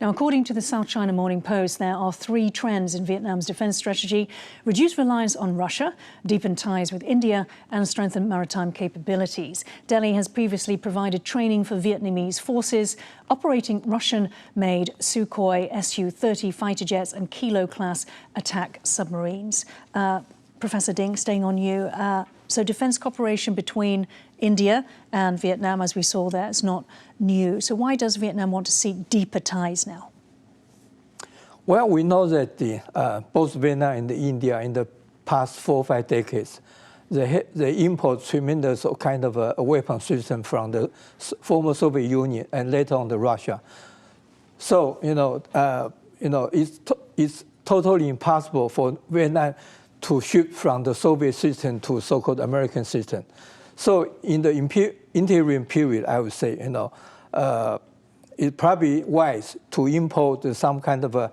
Now, according to the South China Morning Post, there are three trends in Vietnam's defense strategy: reduce reliance on Russia, deepen ties with India, and strengthen maritime capabilities. Delhi has previously provided training for Vietnamese forces operating Russian-made Sukhoi Su-30 fighter jets and Kilo-class attack submarines. Professor Ding, staying on you. So defense cooperation between India and Vietnam, as we saw there, is not new. So why does Vietnam want to seek deeper ties now? Well, we know that both Vietnam and India in the past 4 or 5 decades, they import tremendous kind of a weapon system from the former Soviet Union and later on to Russia. So it's totally impossible for Vietnam to shift from the Soviet system to so-called American system. So in the interim period, I would say, it's probably wise to import some kind of a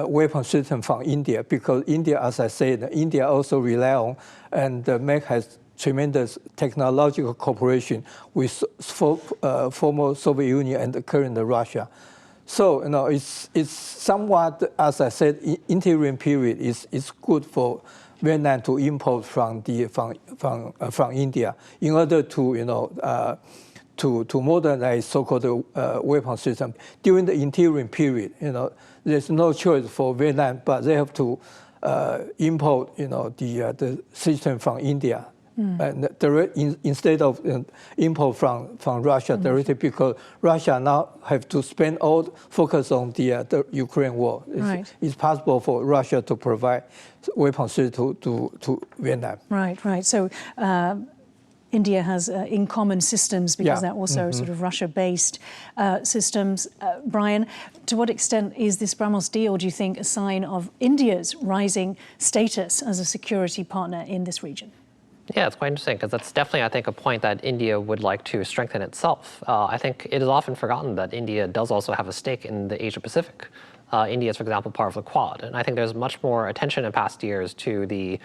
weapon system from India, because India, as I said, India also rely on and has tremendous technological cooperation with former Soviet Union and the current Russia. So it's somewhat, as I said, interim period is good for Vietnam to import from India in order to modernize so-called weapon system. During the interim period, there's no choice for Vietnam, but they have to import the system from India. And instead of import from Russia directly, because Russia now have to spend all focus on the Ukraine war. It's possible for Russia to provide weapons to Vietnam. Right. So India has in common systems, because they're also sort of Russia-based systems. Brian, to what extent is this BrahMos deal, do you think, a sign of India's rising status as a security partner in this region? Yeah, it's quite interesting, because that's definitely, I think, a point that India would like to strengthen itself. I think it is often forgotten that India does also have a stake in the Asia-Pacific. India is, for example, part of the Quad. And I think there's much more attention in past years to the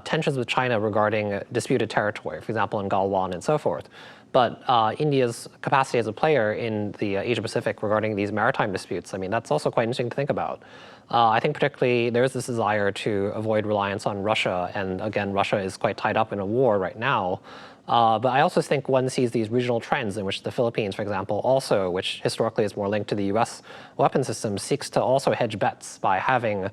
tensions with China regarding disputed territory, for example, in Galwan and so forth. But India's capacity as a player in the Asia-Pacific regarding these maritime disputes, I mean, that's also quite interesting to think about. I think particularly there's this desire to avoid reliance on Russia. And again, Russia is quite tied up in a war right now. But I also think one sees these regional trends in which the Philippines, for example, also, which historically is more linked to the US weapon system, seeks to also hedge bets by having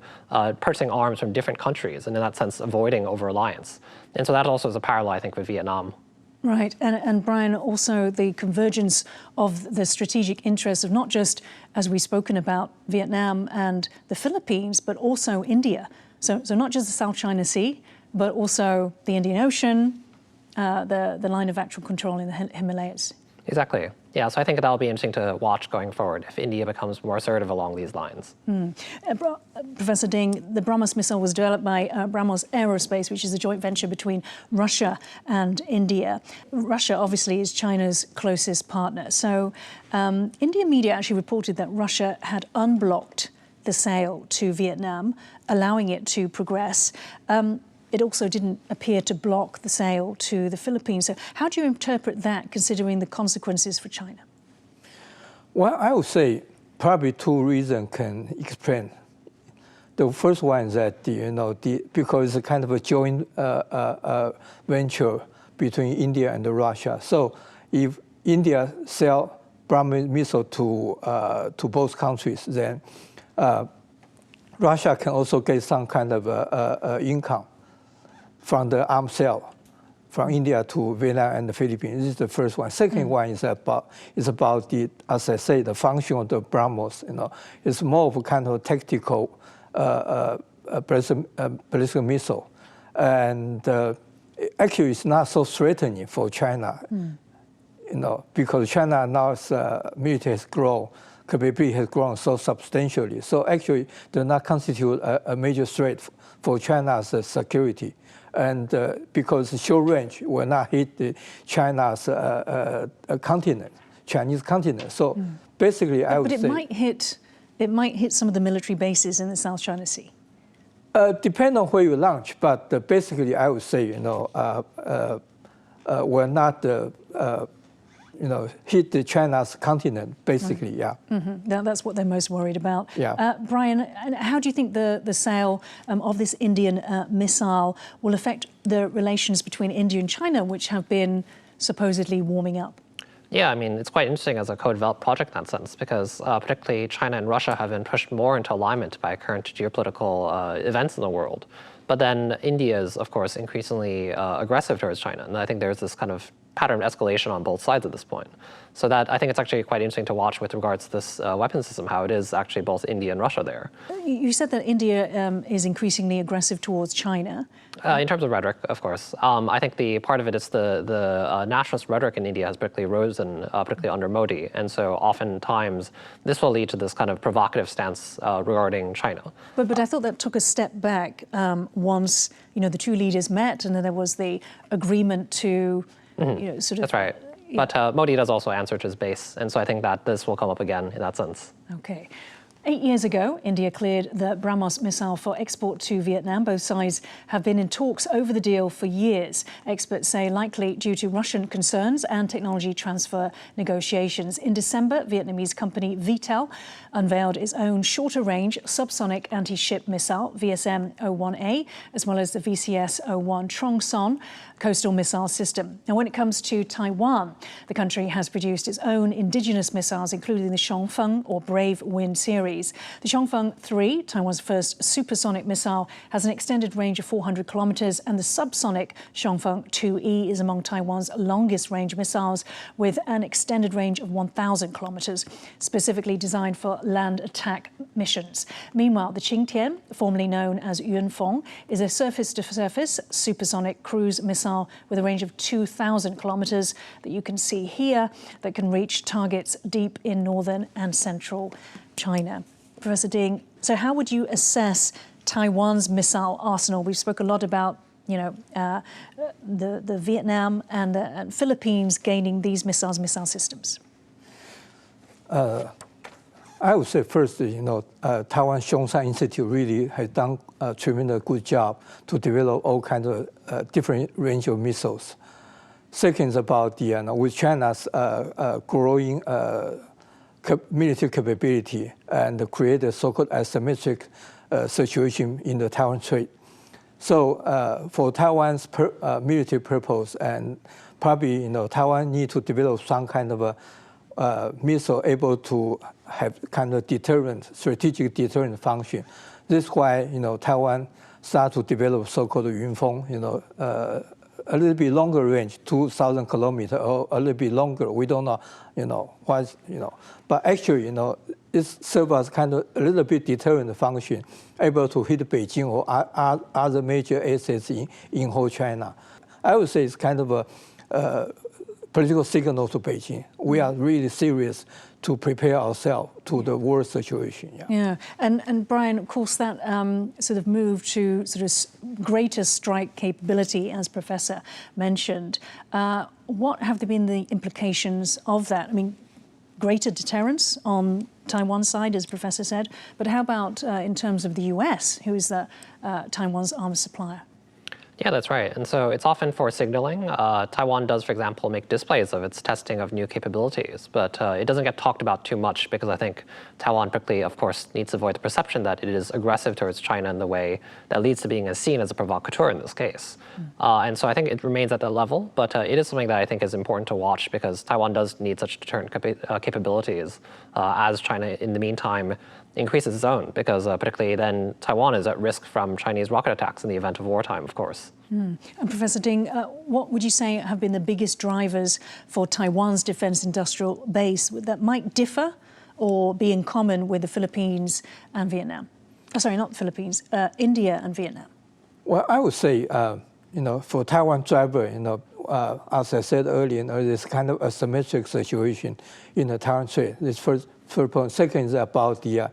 purchasing arms from different countries, and in that sense, avoiding over-reliance. And so that also is a parallel, I think, with Vietnam. Right, and Brian, also the convergence of the strategic interests of not just, as we've spoken about, Vietnam and the Philippines, but also India. So not just the South China Sea, but also the Indian Ocean, the line of actual control in the Himalayas. Exactly. Yeah, so I think that'll be interesting to watch going forward if India becomes more assertive along these lines. Professor Ding, the BrahMos missile was developed by BrahMos Aerospace, which is a joint venture between Russia and India. Russia, obviously, is China's closest partner. So Indian media actually reported that Russia had unblocked the sale to Vietnam, allowing it to progress. It also didn't appear to block the sale to the Philippines. So how do you interpret that, considering the consequences for China? Well, I would say probably 2 reasons can explain. The first one is that because it's a kind of a joint venture between India and Russia. So if India sell BrahMos missile to both countries, then Russia can also get some kind of income from the arms sale from India to Vietnam and the Philippines. This is the first one. Second one is about the, as I say, the function of the BrahMos. It's more of a kind of tactical ballistic missile, and actually it's not so threatening for China. Because China now's military has grown, capability has grown so substantially. So actually, does not constitute a major threat for China's security. And because short range will not hit China's continent, Chinese continent. So basically, I would say. But it might hit some of the military bases in the South China Sea. Depend on where you launch, but basically, I would say will not hit the China's continent, basically, yeah. That's what they're most worried about. Yeah. Brian, how do you think the sale of this Indian missile will affect the relations between India and China, which have been supposedly warming up? Yeah, I mean, it's quite interesting as a co-developed project in that sense, because particularly China and Russia have been pushed more into alignment by current geopolitical events in the world. But then India is, of course, increasingly aggressive towards China. And I think there's this kind of pattern of escalation on both sides at this point. So that I think it's actually quite interesting to watch with regards to this weapon system, how it is actually both India and Russia there. You said that India is increasingly aggressive towards China. In terms of rhetoric, of course. I think the part of it is the nationalist rhetoric in India has particularly risen, particularly under Modi. And so oftentimes this will lead to this kind of provocative stance regarding China. But I thought that took a step back once the two leaders met, and then there was the agreement to sort of. That's right. But Modi does also answer to his base. And so I think that this will come up again in that sense. Okay. 8 years ago, India cleared the BrahMos missile for export to Vietnam. Both sides have been in talks over the deal for years. Experts say likely due to Russian concerns and technology transfer negotiations. In December, Vietnamese company Vitel unveiled its own shorter-range subsonic anti-ship missile, VSM-01A, as well as the VCS-01 Trong Son coastal missile system. Now, when it comes to Taiwan, the country has produced its own indigenous missiles, including the Xiongfeng or Brave Wind series. The Xiongfeng 3, Taiwan's first supersonic missile, has an extended range of 400 kilometers, and the subsonic Xiongfeng 2E is among Taiwan's longest range missiles, with an extended range of 1,000 kilometers, specifically designed for land attack missions. Meanwhile, the Qingtian, formerly known as Yunfeng, is a surface-to-surface supersonic cruise missile with a range of 2,000 kilometers that you can see here, that can reach targets deep in northern and central China. Professor Ding, so how would you assess Taiwan's missile arsenal? We've spoken a lot about the Vietnam and the Philippines gaining these missile systems. I would say first, Taiwan Xiongsan Institute really has done a tremendous good job to develop all kinds of different range of missiles. Second is about with China's growing military capability and create a so-called asymmetric situation in the Taiwan Strait. So for Taiwan's military purpose, and probably Taiwan need to develop some kind of a missile able to have kind of strategic deterrent function. This is why Taiwan start to develop so-called Yunfeng, a little bit longer range, 2,000 kilometers or a little bit longer. We don't know, but actually it serves as kind of a little bit deterrent function, able to hit Beijing or other major assets in whole China. I would say it's kind of a political signal to Beijing. We are really serious to prepare ourselves to the worst situation. Yeah. And Brian, of course, that sort of move to sort of greater strike capability, as Professor mentioned. What have been the implications of that? I mean, greater deterrence on Taiwan's side, as Professor said, but how about in terms of the US, who is Taiwan's arms supplier? Yeah, that's right. And so it's often for signaling. Taiwan does, for example, make displays of its testing of new capabilities, but it doesn't get talked about too much because I think Taiwan particularly, of course, needs to avoid the perception that it is aggressive towards China in the way that leads to being seen as a provocateur in this case. And so I think it remains at that level, but it is something that I think is important to watch because Taiwan does need such deterrent capabilities as China, in the meantime, increases its own, because particularly then Taiwan is at risk from Chinese rocket attacks in the event of wartime, of course. And Professor Ding, what would you say have been the biggest drivers for Taiwan's defense industrial base that might differ or be in common with the Philippines and Vietnam? Oh, sorry, not the Philippines, India and Vietnam. Well, I would say, for Taiwan driver, as I said earlier, this kind of asymmetric situation in the Taiwan Strait. This first point. Second is about the,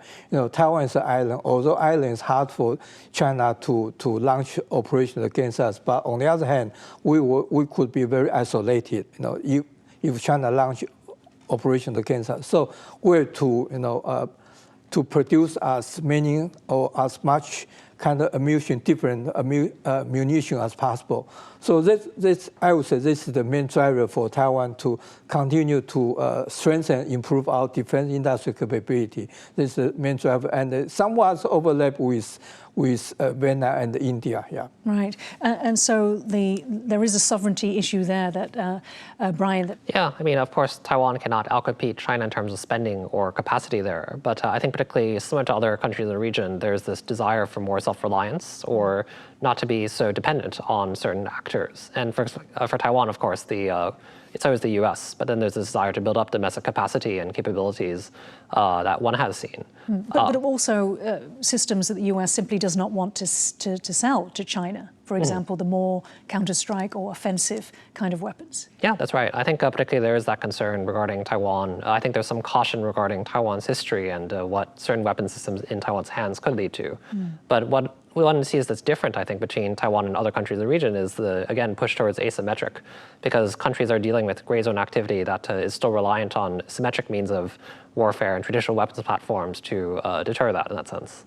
Taiwan is an island. Although island is hard for China to launch operations against us, but on the other hand, we could be very isolated. If China launch operations against us, so we're to produce as many or as much kind of different munition as possible. So this, I would say, this is the main driver for Taiwan to continue to strengthen, improve our defense industry capability. This is the main driver, and somewhat overlap with Vietnam and India. Yeah. Right, and so there is a sovereignty issue there that Brian. Yeah, I mean, of course, Taiwan cannot outcompete China in terms of spending or capacity there. But I think particularly similar to other countries in the region, there's this desire for more self-reliance or not to be so dependent on certain actors. And for Taiwan, of course, it's always the U.S., but then there's this desire to build up domestic capacity and capabilities that one has seen. But also systems that the U.S. simply does not want to sell to China. For example, the more counter-strike or offensive kind of weapons. Yeah, that's right. I think particularly there is that concern regarding Taiwan. I think there's some caution regarding Taiwan's history and what certain weapon systems in Taiwan's hands could lead to. But what we want to see is that's different, I think, between Taiwan and other countries in the region is the, again, push towards asymmetric, because countries are dealing with gray zone activity that is still reliant on symmetric means of warfare and traditional weapons platforms to deter that in that sense.